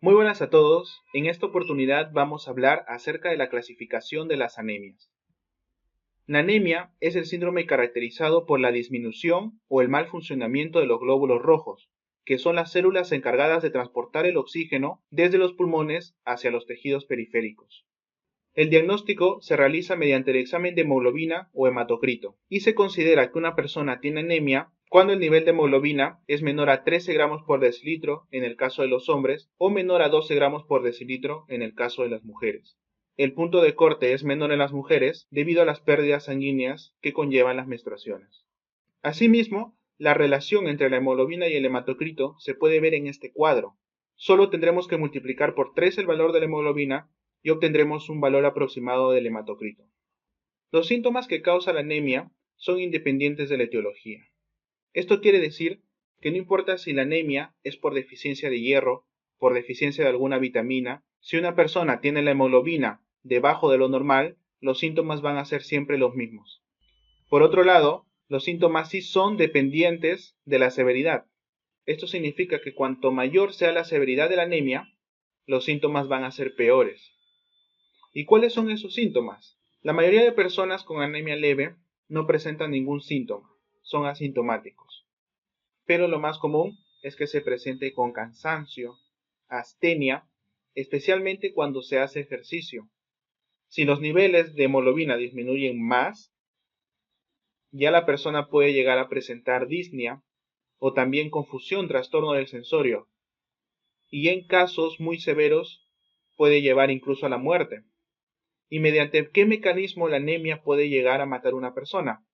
Muy buenas a todos. En esta oportunidad vamos a hablar acerca de la clasificación de las anemias. La anemia es el síndrome caracterizado por la disminución o el mal funcionamiento de los glóbulos rojos, que son las células encargadas de transportar el oxígeno desde los pulmones hacia los tejidos periféricos. El diagnóstico se realiza mediante el examen de hemoglobina o hematocrito y se considera que una persona tiene anemia cuando el nivel de hemoglobina es menor a 13 gramos por decilitro en el caso de los hombres o menor a 12 gramos por decilitro en el caso de las mujeres. El punto de corte es menor en las mujeres debido a las pérdidas sanguíneas que conllevan las menstruaciones. Asimismo, la relación entre la hemoglobina y el hematocrito se puede ver en este cuadro. Solo tendremos que multiplicar por 3 el valor de la hemoglobina y obtendremos un valor aproximado del hematocrito. Los síntomas que causa la anemia son independientes de la etiología. Esto quiere decir que no importa si la anemia es por deficiencia de hierro, por deficiencia de alguna vitamina, si una persona tiene la hemoglobina debajo de lo normal, los síntomas van a ser siempre los mismos. Por otro lado, los síntomas sí son dependientes de la severidad. Esto significa que cuanto mayor sea la severidad de la anemia, los síntomas van a ser peores. ¿Y cuáles son esos síntomas? La mayoría de personas con anemia leve no presentan ningún síntoma, son asintomáticos. Pero lo más común es que se presente con cansancio, astenia, especialmente cuando se hace ejercicio. Si los niveles de hemoglobina disminuyen más, ya la persona puede llegar a presentar disnea o también confusión, trastorno del sensorio, y en casos muy severos puede llevar incluso a la muerte. ¿Y mediante qué mecanismo la anemia puede llegar a matar a una persona?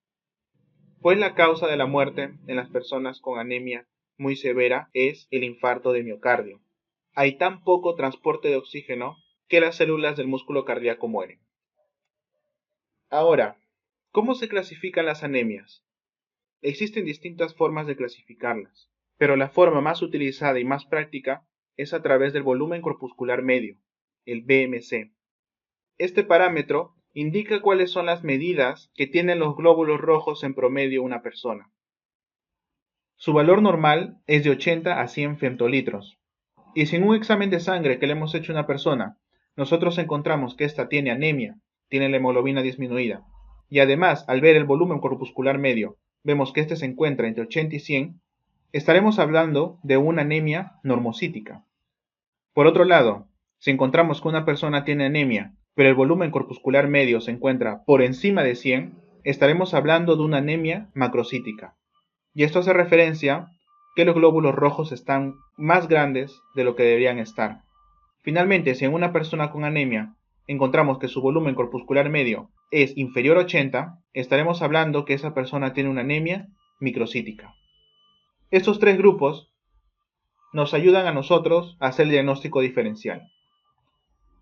Pues la causa de la muerte en las personas con anemia muy severa es el infarto de miocardio. Hay tan poco transporte de oxígeno que las células del músculo cardíaco mueren. Ahora, ¿cómo se clasifican las anemias? Existen distintas formas de clasificarlas, pero la forma más utilizada y más práctica es a través del volumen corpuscular medio, el BMC. Este parámetro indica cuáles son las medidas que tienen los glóbulos rojos en promedio una persona. Su valor normal es de 80 a 100 femtolitros. Y si en un examen de sangre que le hemos hecho a una persona, nosotros encontramos que ésta tiene anemia, tiene la hemoglobina disminuida, y además al ver el volumen corpuscular medio, vemos que este se encuentra entre 80 y 100, estaremos hablando de una anemia normocítica. Por otro lado, si encontramos que una persona tiene anemia, pero el volumen corpuscular medio se encuentra por encima de 100, estaremos hablando de una anemia macrocítica. Y esto hace referencia que los glóbulos rojos están más grandes de lo que deberían estar. Finalmente, si en una persona con anemia encontramos que su volumen corpuscular medio es inferior a 80, estaremos hablando que esa persona tiene una anemia microcítica. Estos tres grupos nos ayudan a nosotros a hacer el diagnóstico diferencial.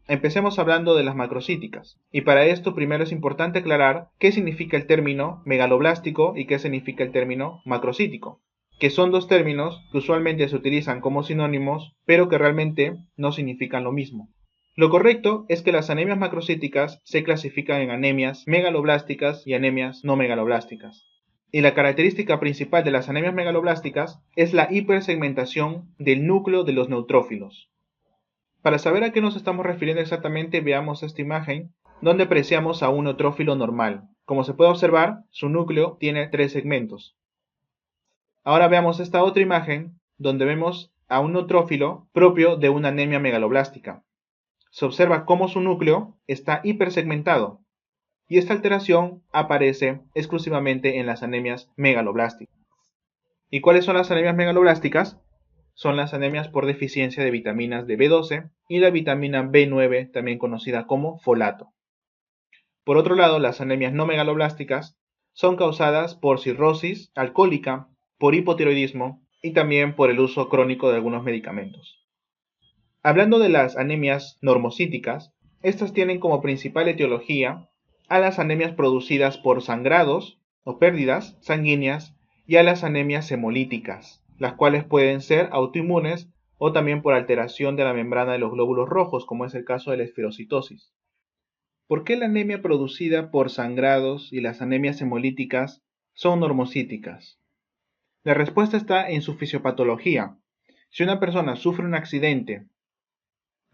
Empecemos hablando de las macrocíticas, y para esto primero es importante aclarar qué significa el término megaloblástico y qué significa el término macrocítico, que son dos términos que usualmente se utilizan como sinónimos, pero que realmente no significan lo mismo. Lo correcto es que las anemias macrocíticas se clasifican en anemias megaloblásticas y anemias no megaloblásticas. Y la característica principal de las anemias megaloblásticas es la hipersegmentación del núcleo de los neutrófilos. Para saber a qué nos estamos refiriendo exactamente, veamos esta imagen donde apreciamos a un neutrófilo normal. Como se puede observar, su núcleo tiene 3 segmentos. Ahora veamos esta otra imagen donde vemos a un neutrófilo propio de una anemia megaloblástica. Se observa cómo su núcleo está hipersegmentado y esta alteración aparece exclusivamente en las anemias megaloblásticas. ¿Y cuáles son las anemias megaloblásticas? Son las anemias por deficiencia de vitaminas de B12 y la vitamina B9, también conocida como folato. Por otro lado, las anemias no megaloblásticas son causadas por cirrosis alcohólica, por hipotiroidismo y también por el uso crónico de algunos medicamentos. Hablando de las anemias normocíticas, estas tienen como principal etiología a las anemias producidas por sangrados o pérdidas sanguíneas y a las anemias hemolíticas, las cuales pueden ser autoinmunes o también por alteración de la membrana de los glóbulos rojos, como es el caso de la esferocitosis. ¿Por qué la anemia producida por sangrados y las anemias hemolíticas son normocíticas? La respuesta está en su fisiopatología. Si una persona sufre un accidente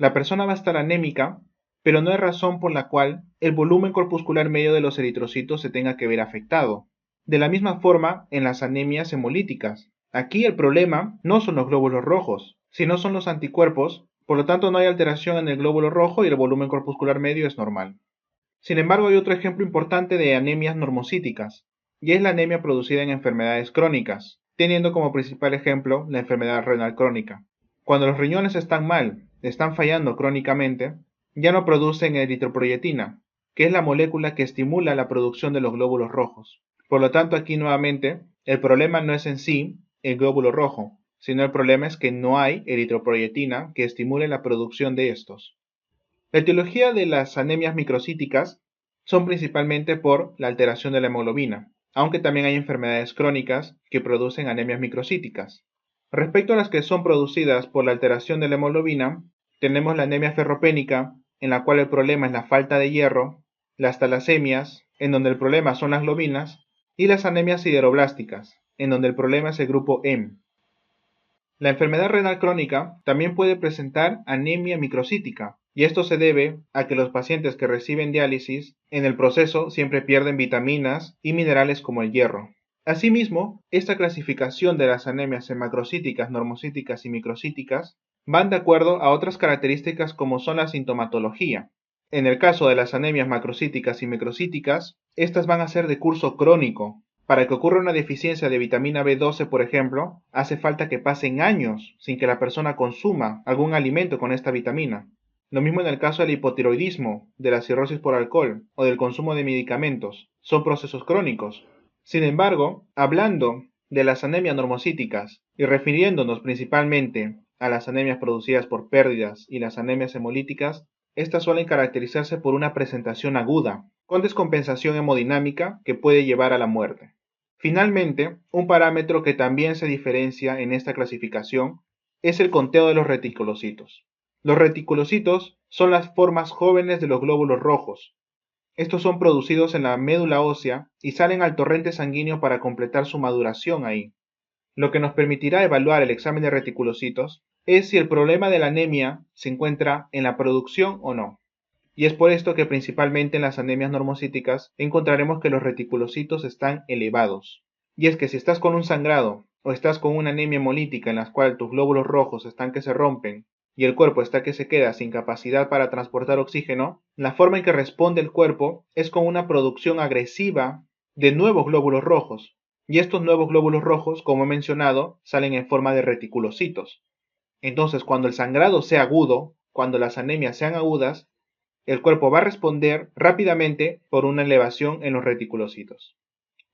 La persona va a estar anémica, pero no hay razón por la cual el volumen corpuscular medio de los eritrocitos se tenga que ver afectado. De la misma forma, en las anemias hemolíticas. Aquí el problema no son los glóbulos rojos, sino son los anticuerpos, por lo tanto no hay alteración en el glóbulo rojo y el volumen corpuscular medio es normal. Sin embargo, hay otro ejemplo importante de anemias normocíticas, y es la anemia producida en enfermedades crónicas, teniendo como principal ejemplo la enfermedad renal crónica. Cuando los riñones están mal, están fallando crónicamente, ya no producen eritropoyetina, que es la molécula que estimula la producción de los glóbulos rojos. Por lo tanto, aquí nuevamente, el problema no es en sí el glóbulo rojo, sino el problema es que no hay eritropoyetina que estimule la producción de estos. La etiología de las anemias microcíticas son principalmente por la alteración de la hemoglobina, aunque también hay enfermedades crónicas que producen anemias microcíticas. Respecto a las que son producidas por la alteración de la hemoglobina, tenemos la anemia ferropénica, en la cual el problema es la falta de hierro, las talasemias, en donde el problema son las globinas, y las anemias sideroblásticas, en donde el problema es el grupo M. La enfermedad renal crónica también puede presentar anemia microcítica, y esto se debe a que los pacientes que reciben diálisis en el proceso siempre pierden vitaminas y minerales como el hierro. Asimismo, esta clasificación de las anemias en macrocíticas, normocíticas y microcíticas van de acuerdo a otras características como son la sintomatología. En el caso de las anemias macrocíticas y microcíticas, estas van a ser de curso crónico. Para que ocurra una deficiencia de vitamina B12, por ejemplo, hace falta que pasen años sin que la persona consuma algún alimento con esta vitamina. Lo mismo en el caso del hipotiroidismo, de la cirrosis por alcohol o del consumo de medicamentos. Son procesos crónicos. Sin embargo, hablando de las anemias normocíticas y refiriéndonos principalmente a las anemias producidas por pérdidas y las anemias hemolíticas, estas suelen caracterizarse por una presentación aguda, con descompensación hemodinámica que puede llevar a la muerte. Finalmente, un parámetro que también se diferencia en esta clasificación es el conteo de los reticulocitos. Los reticulocitos son las formas jóvenes de los glóbulos rojos. Estos son producidos en la médula ósea y salen al torrente sanguíneo para completar su maduración ahí. Lo que nos permitirá evaluar el examen de reticulocitos es si el problema de la anemia se encuentra en la producción o no. Y es por esto que principalmente en las anemias normocíticas encontraremos que los reticulocitos están elevados. Y es que si estás con un sangrado o estás con una anemia hemolítica en la cual tus glóbulos rojos están que se rompen y el cuerpo está que se queda sin capacidad para transportar oxígeno, la forma en que responde el cuerpo es con una producción agresiva de nuevos glóbulos rojos. Y estos nuevos glóbulos rojos, como he mencionado, salen en forma de reticulocitos. Entonces, cuando el sangrado sea agudo, cuando las anemias sean agudas, el cuerpo va a responder rápidamente por una elevación en los reticulocitos.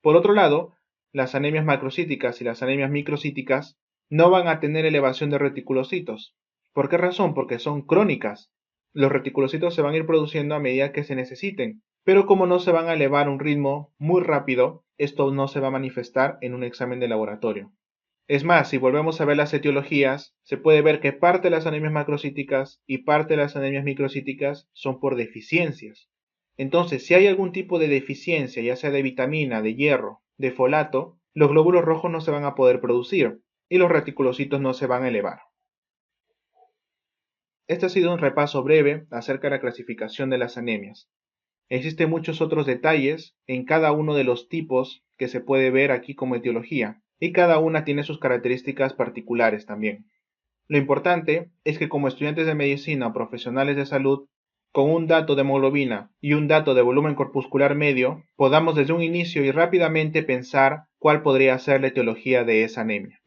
Por otro lado, las anemias macrocíticas y las anemias microcíticas no van a tener elevación de reticulocitos. ¿Por qué razón? Porque son crónicas. Los reticulocitos se van a ir produciendo a medida que se necesiten, pero como no se van a elevar a un ritmo muy rápido, esto no se va a manifestar en un examen de laboratorio. Es más, si volvemos a ver las etiologías, se puede ver que parte de las anemias macrocíticas y parte de las anemias microcíticas son por deficiencias. Entonces, si hay algún tipo de deficiencia, ya sea de vitamina, de hierro, de folato, los glóbulos rojos no se van a poder producir y los reticulocitos no se van a elevar. Este ha sido un repaso breve acerca de la clasificación de las anemias. Existen muchos otros detalles en cada uno de los tipos que se puede ver aquí como etiología, y cada una tiene sus características particulares también. Lo importante es que como estudiantes de medicina o profesionales de salud, con un dato de hemoglobina y un dato de volumen corpuscular medio, podamos desde un inicio y rápidamente pensar cuál podría ser la etiología de esa anemia.